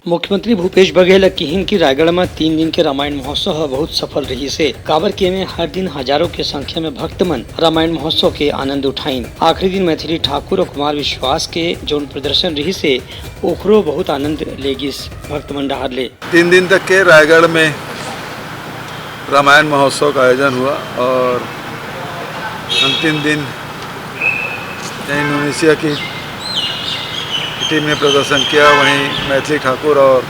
मुख्यमंत्री भूपेश बघेल किहिन की रायगढ़ में 3 दिन के रामायण महोत्सव बहुत सफल रही से काबर के में हर दिन हजारों के संख्या में भक्त मन रामायण महोत्सव के आनंद उठाइन। आखिरी दिन मैथिली ठाकुर और कुमार विश्वास के जोन प्रदर्शन रही से ओखरो बहुत आनंद लेगिस भक्त मन डहार ले। 3 दिन तक के रायगढ़ में रामायण महोत्सव का आयोजन हुआ और अंतिम दिन इंडोनेशिया की टीम ने प्रदर्शन किया। वहीं मैथिली ठाकुर और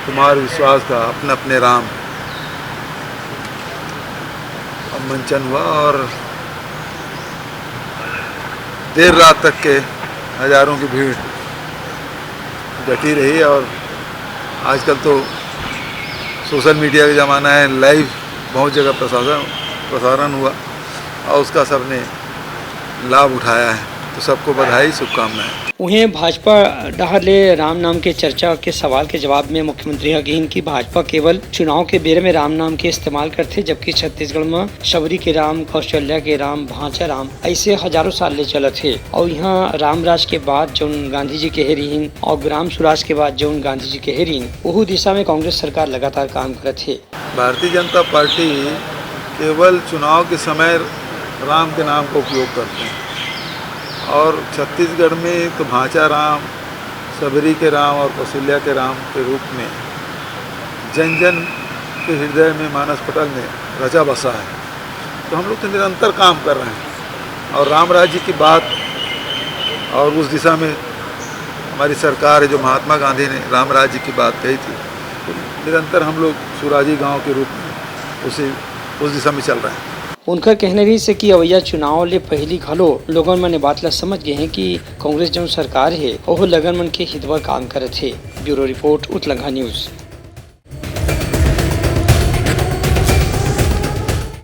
कुमार विश्वास का अपने अपने राम मंचन हुआ और देर रात तक के हजारों की भीड़ जटी रही। और आजकल तो सोशल मीडिया का ज़माना है, लाइव बहुत जगह प्रसारण हुआ और उसका सबने लाभ उठाया है, तो सबको बधाई शुभकामनाएं। उन्हें भाजपा डहार ले राम नाम के चर्चा के सवाल के जवाब में मुख्यमंत्री कहिन की भाजपा केवल चुनाव के बेरे में राम नाम के इस्तेमाल करते, जबकि छत्तीसगढ़ में शबरी के राम, कौशल्या के राम, भांचा राम ऐसे हजारों साल ले चलत है। और यहाँ राम राज के बाद जौन गांधी जी के हेरिन और ग्राम स्वराज के बाद जौन गांधी जी के हेरिन वह दिशा में कांग्रेस सरकार लगातार काम करत है। भारतीय जनता पार्टी केवल चुनाव के समय राम के नाम का उपयोग करते हैं और छत्तीसगढ़ में तो भांचा राम, सबरी के राम और कौशल्या के राम के रूप में जन जन के हृदय में मानस पटल में रचा बसा है। तो हम लोग तो निरंतर काम कर रहे हैं और राम राज्य की बात और उस दिशा में हमारी सरकार है जो महात्मा गांधी ने राम राज्य की बात कही थी, तो निरंतर हम लोग सुराजी गांव के रूप में उस दिशा में चल रहे हैं। उनका कहना रही से कि अवैया चुनाव ले पहली घलो लोगन मन बात ला समझ गए हैं कि कांग्रेस जो सरकार है वह लगन मन के हित बर काम करत है। ब्यूरो रिपोर्ट उत्तलंघा न्यूज।